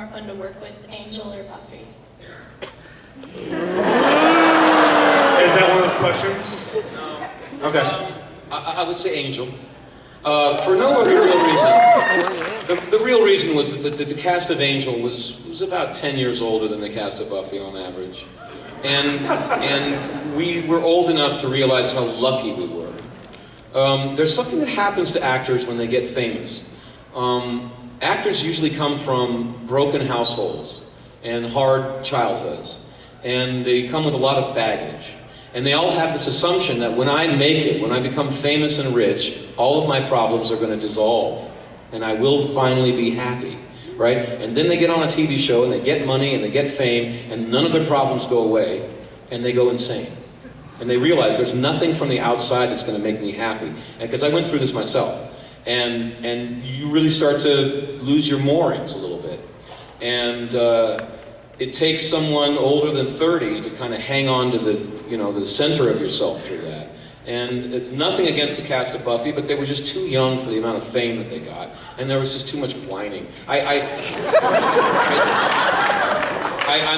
more fun to work with, Angel or Buffy? Is that one of those questions? No. Okay. I would say Angel. For no other real reason. The real reason was that the cast of Angel was about 10 years older than the cast of Buffy on average. And we were old enough to realize how lucky we were. There's something that happens to actors when they get famous. Actors usually come from broken households and hard childhoods. And they come with a lot of baggage. And they all have this assumption that when I make it, when I become famous and rich, all of my problems are going to dissolve. And I will finally be happy, right? And then they get on a TV show and they get money and they get fame and none of their problems go away and they go insane. And they realize there's nothing from the outside that's going to make me happy. And because I went through this myself. And you really start to lose your moorings a little bit. And it takes someone older than 30 to kind of hang on to the center of yourself through that. And nothing against the cast of Buffy, but they were just too young for the amount of fame that they got. And there was just too much whining. I'm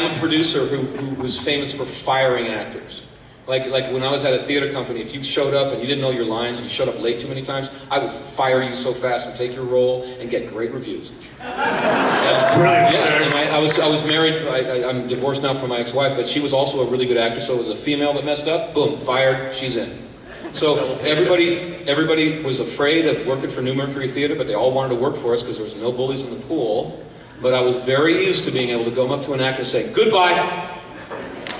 a producer who was famous for firing actors. Like when I was at a theater company, if you showed up and you didn't know your lines, and you showed up late too many times, I would fire you so fast and take your role and get great reviews. That's brilliant, sir. And I was married, I'm divorced now from my ex-wife, but she was also a really good actress, so it was a female that messed up, boom, fired, she's in. So everybody was afraid of working for New Mercury Theater, but they all wanted to work for us because there was no bullies in the pool. But I was very used to being able to go up to an actor and say, goodbye.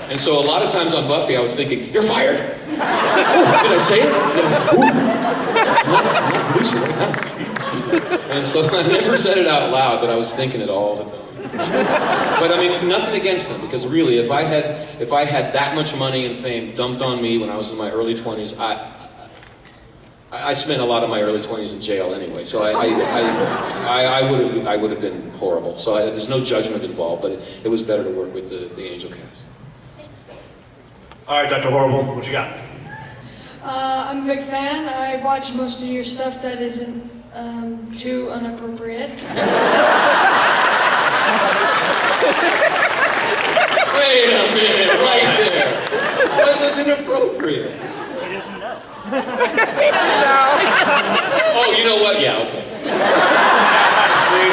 And so a lot of times on Buffy, I was thinking, you're fired. Did I say it? I'm not producer right now. And so I never said it out loud, but I was thinking it all the time. But I mean, nothing against them, because really, if I had that much money and fame dumped on me when I was in my early 20s, I spent a lot of my early 20s in jail anyway, so I would have been horrible. So there's no judgment involved, but it was better to work with the Angel cast. All right, Dr. Horrible, what you got? I'm a big fan. I watch most of your stuff that isn't too inappropriate. Wait a minute, right there. What was inappropriate? He doesn't know. He doesn't know. Oh, you know what? Yeah, okay. See?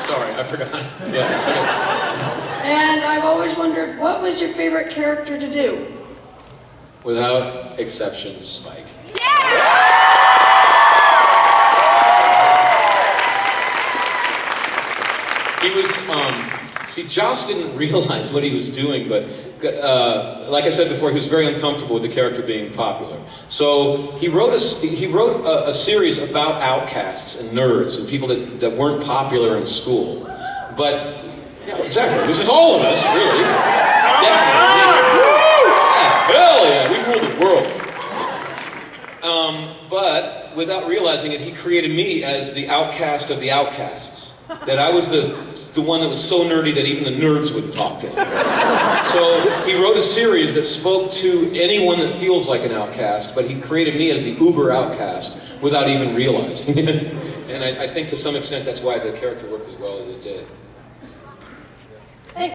Sorry, I forgot. Yeah, okay. And I've always wondered, what was your favorite character to do? Without exception, Spike. He was, see, Joss didn't realize what he was doing, but like I said before, he was very uncomfortable with the character being popular. So he wrote a series about outcasts and nerds and people that weren't popular in school. But, yeah, exactly, which is all of us, really. Yeah, hell yeah, we rule the world. But without realizing it, he created me as the outcast of the outcasts. That I was the one that was so nerdy that even the nerds would talk to him. So he wrote a series that spoke to anyone that feels like an outcast, but he created me as the uber outcast without even realizing it. And I think to some extent that's why the character worked as well as it did.